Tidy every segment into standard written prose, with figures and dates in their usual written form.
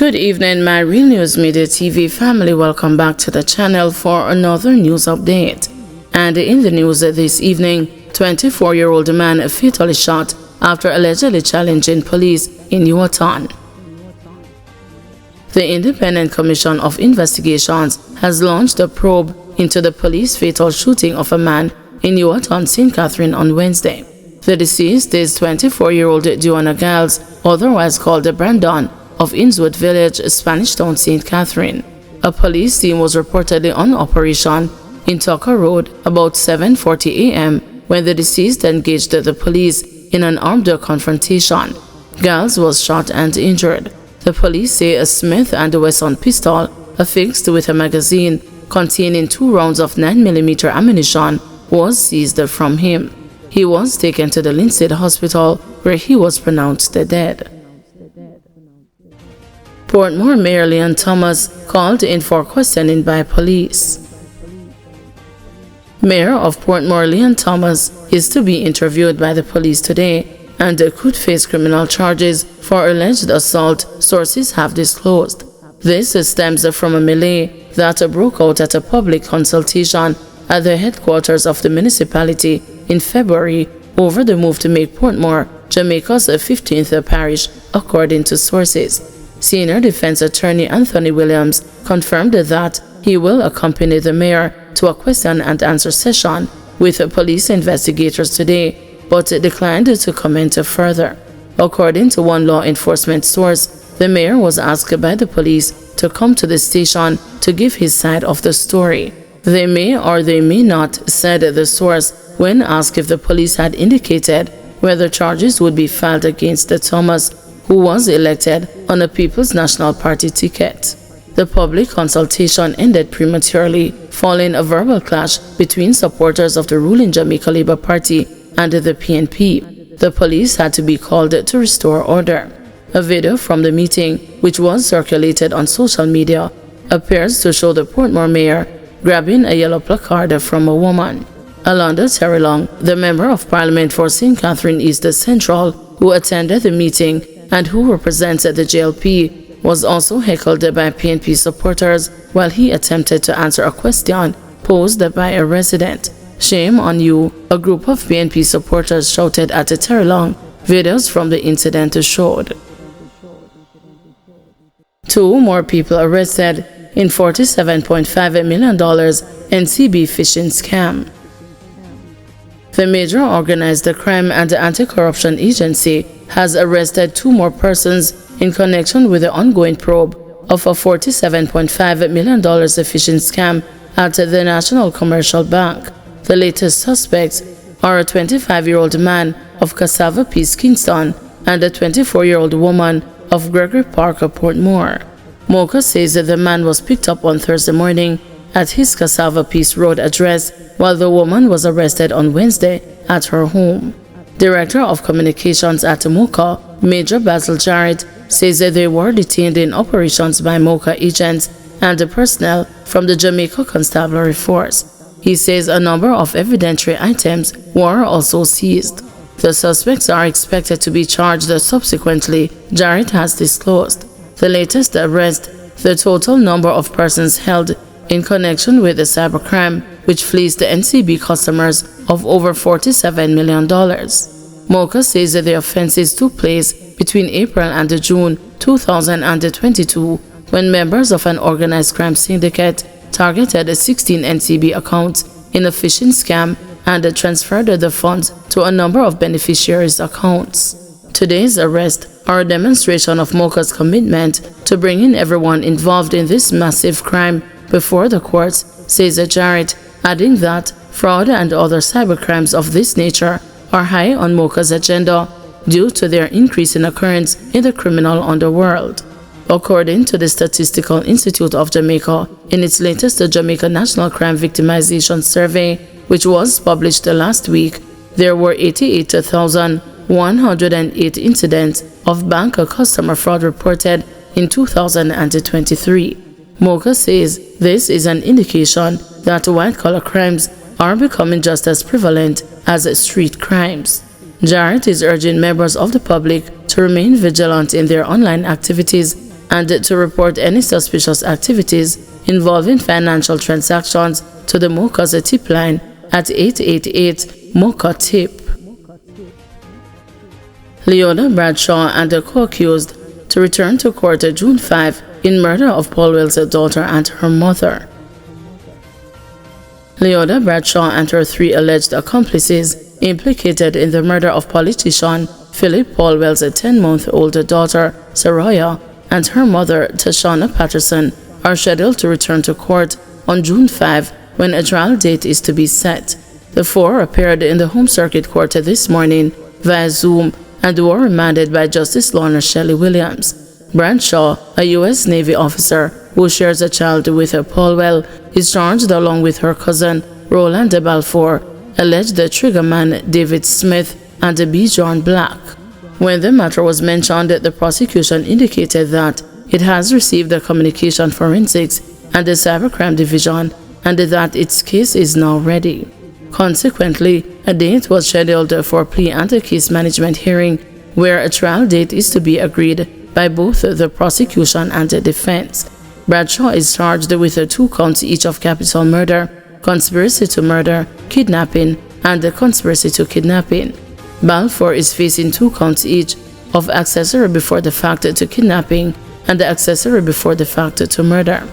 Good evening, my Real News Media TV family. Welcome back to the channel for another news update. And in the news this evening, 24-year-old man fatally shot after allegedly challenging police in Yuatan. The Independent Commission of Investigations has launched a probe into the police fatal shooting of a man in Yuatan, St. Catherine on Wednesday. The deceased is 24-year-old Joanna Giles, otherwise called Brandon, of Innswood Village, Spanish Town, St. Catherine. A police team was reportedly on operation in Tucker Road about 7:40 a.m. when the deceased engaged the police in an armed confrontation. Giles was shot and injured. The police say a Smith & Wesson pistol affixed with a magazine containing 2 rounds of 9mm ammunition was seized from him. He was taken to the Linstead Hospital where he was pronounced dead. Portmore Mayor Leon Thomas called in for questioning by police. Mayor of Portmore Leon Thomas is to be interviewed by the police today and could face criminal charges for alleged assault, sources have disclosed. This stems from a melee that broke out at a public consultation at the headquarters of the municipality in February over the move to make Portmore Jamaica's 15th parish, according to sources. Senior Defense Attorney Anthony Williams confirmed that he will accompany the mayor to a question and answer session with police investigators today, but declined to comment further. According to one law enforcement source, the mayor was asked by the police to come to the station to give his side of the story. They may or they may not, said the source, when asked if the police had indicated whether charges would be filed against Thomas, who was elected on a People's National Party ticket. The public consultation ended prematurely following a verbal clash between supporters of the ruling Jamaica Labour Party and the PNP. The police had to be called to restore order. A video from the meeting, which was circulated on social media, appears to show the Portmore mayor grabbing a yellow placard from a woman. Alonda Terrelong, the Member of Parliament for St. Catherine East Central, who attended the meeting and who represented the JLP, was also heckled by PNP supporters while he attempted to answer a question posed by a resident. "Shame on you," a group of PNP supporters shouted at Terrelong. Videos from the incident showed. 2 more people arrested in $47.5 million NCB phishing scam. The major organized crime and anti-corruption agency has arrested 2 more persons in connection with the ongoing probe of a $47.5 million phishing scam at the National Commercial Bank. The latest suspects are a 25-year-old man of Cassava Peace, Kingston, and a 24-year-old woman of Gregory Park, Portmore. Mocha says that the man was picked up on Thursday morning at his Cassava Peace Road address, while the woman was arrested on Wednesday at her home. Director of Communications at Mocha, Major Basil Jarrett, says that they were detained in operations by Mocha agents and the personnel from the Jamaica Constabulary Force. He says a number of evidentiary items were also seized. The suspects are expected to be charged subsequently, Jarrett has disclosed. The latest arrest, the total number of persons held in connection with the cybercrime, which fleeced the NCB customers of over $47 million. Mocha says that the offenses took place between April and June 2022, when members of an organized crime syndicate targeted 16 NCB accounts in a phishing scam and transferred the funds to a number of beneficiaries' accounts. Today's arrests are a demonstration of Mocha's commitment to bringing everyone involved in this massive crime before the courts, says Jarrett, adding that fraud and other cybercrimes of this nature are high on Mocha's agenda due to their increasing occurrence in the criminal underworld. According to the Statistical Institute of Jamaica, in its latest Jamaica National Crime Victimization Survey, which was published last week, there were 88,108 incidents of bank customer fraud reported in 2023. Mocha says this is an indication that white-collar crimes are becoming just as prevalent as street crimes. Jarrett is urging members of the public to remain vigilant in their online activities and to report any suspicious activities involving financial transactions to the Mocha's tip line at 888 Mocha Tip. Leona Bradshaw and the co-accused to return to court June 5 in murder of Paulwell's daughter and her mother. Leona Bradshaw and her 3 alleged accomplices implicated in the murder of politician Philip Paulwell's 10-month-old daughter, Saroya, and her mother, Tashana Patterson, are scheduled to return to court on June 5 when a trial date is to be set. The 4 appeared in the Home Circuit Court this morning via Zoom and were remanded by Justice Lorna Shelley Williams. Bradshaw, a U.S. Navy officer who shares a child with Paulwell, is charged along with her cousin, Roland Balfour, alleged triggerman David Smith, and B. John Black. When the matter was mentioned, the prosecution indicated that it has received the communication forensics and the cybercrime division and that its case is now ready. Consequently, a date was scheduled for plea and a case management hearing where a trial date is to be agreed by both the prosecution and the defense. Bradshaw is charged with 2 counts each of capital murder, conspiracy to murder, kidnapping, and conspiracy to kidnapping. Balfour is facing 2 counts each of accessory before the fact to kidnapping and accessory before the fact to murder.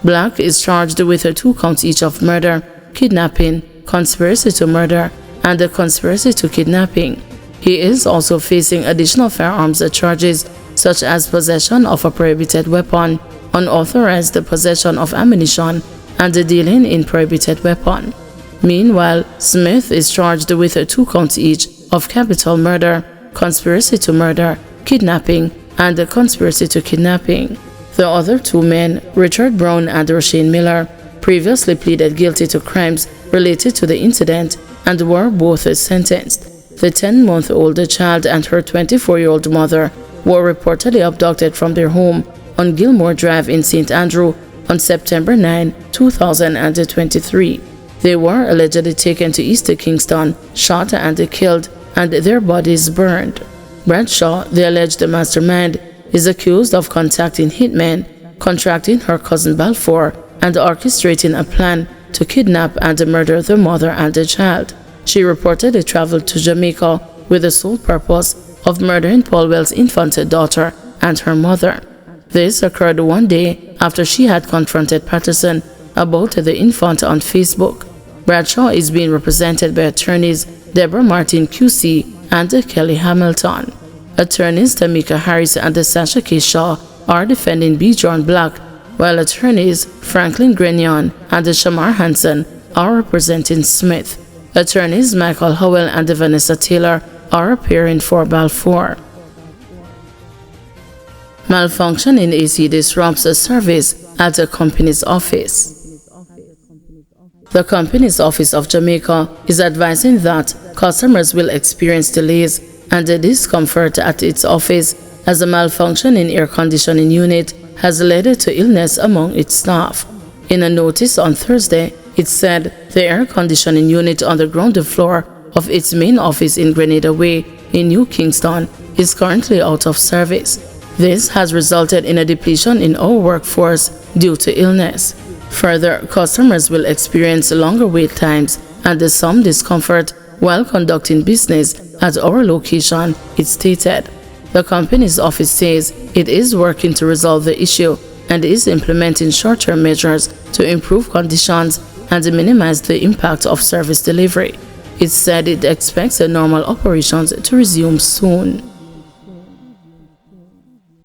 Black is charged with 2 counts each of murder, kidnapping, conspiracy to murder, and the conspiracy to kidnapping. He is also facing additional firearms charges such as possession of a prohibited weapon, unauthorized possession of ammunition, and dealing in prohibited weapon. Meanwhile, Smith is charged with 2 counts each of capital murder, conspiracy to murder, kidnapping, and the conspiracy to kidnapping. The other 2 men, Richard Brown and Rasheen Miller, previously pleaded guilty to crimes related to the incident and were both sentenced. The 10-month-old child and her 24-year-old mother were reportedly abducted from their home on Gilmore Drive in St. Andrew on September 9, 2023. They were allegedly taken to East Kingston, shot and killed, and their bodies burned. Bradshaw, the alleged mastermind, is accused of contacting hitmen, contracting her cousin Balfour, and orchestrating a plan to kidnap and murder the mother and the child. She reportedly traveled to Jamaica with the sole purpose of murdering Paulwell's infant daughter and her mother. This occurred 1 day after she had confronted Patterson about the infant on Facebook. Bradshaw is being represented by attorneys Deborah Martin QC and Kelly Hamilton. Attorneys Tamika Harris and Sasha K. Shaw are defending B. John Black, while attorneys Franklin Grenion and Shamar Hansen are representing Smith. Attorneys Michael Howell and Vanessa Taylor are appearing for Balfour. Malfunction in AC disrupts a service at the company's office. The company's office of Jamaica is advising that customers will experience delays and discomfort at its office as a malfunction in air conditioning unit has led to illness among its staff. In a notice on Thursday, it said the air conditioning unit on the ground floor of its main office in Grenada Way in New Kingston is currently out of service. This has resulted in a depletion in our workforce due to illness. Further, customers will experience longer wait times and some discomfort while conducting business at our location, it stated. The company's office says it is working to resolve the issue and is implementing short-term measures to improve conditions and minimize the impact of service delivery. It said it expects the normal operations to resume soon.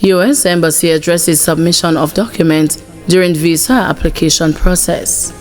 U.S. Embassy addresses submission of documents during visa application process.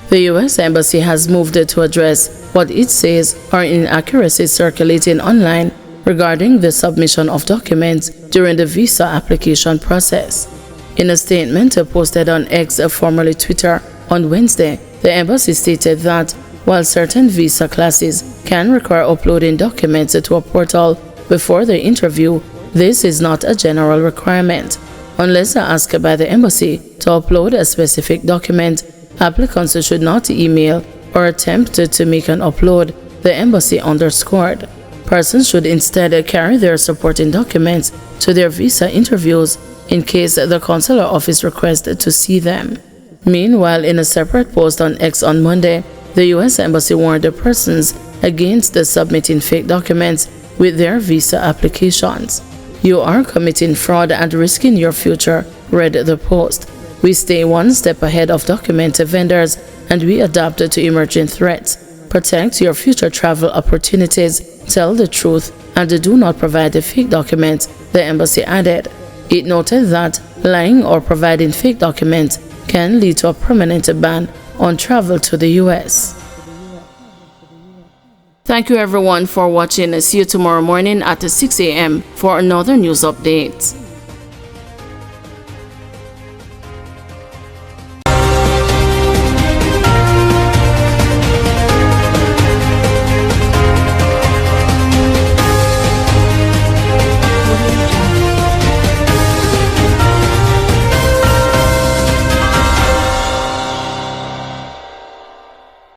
The U.S. Embassy has moved to address what it says are inaccuracies circulating online regarding the submission of documents during the visa application process. In a statement posted on X, formerly Twitter, on Wednesday, the embassy stated that while certain visa classes can require uploading documents to a portal before the interview, this is not a general requirement. Unless asked by the embassy to upload a specific document, applicants should not email or attempt to make an upload, the embassy underscored. Persons should instead carry their supporting documents to their visa interviews in case the consular office requests to see them. Meanwhile, in a separate post on X on Monday, the U.S. Embassy warned the persons against submitting fake documents with their visa applications. "You are committing fraud and risking your future," read the post. "We stay one step ahead of document vendors and we adapt to emerging threats. Protect your future travel opportunities, tell the truth, and do not provide fake documents," the embassy added. It noted that lying or providing fake documents can lead to a permanent ban on travel to the U.S. Thank you everyone for watching. See you tomorrow morning at 6 a.m. for another news update.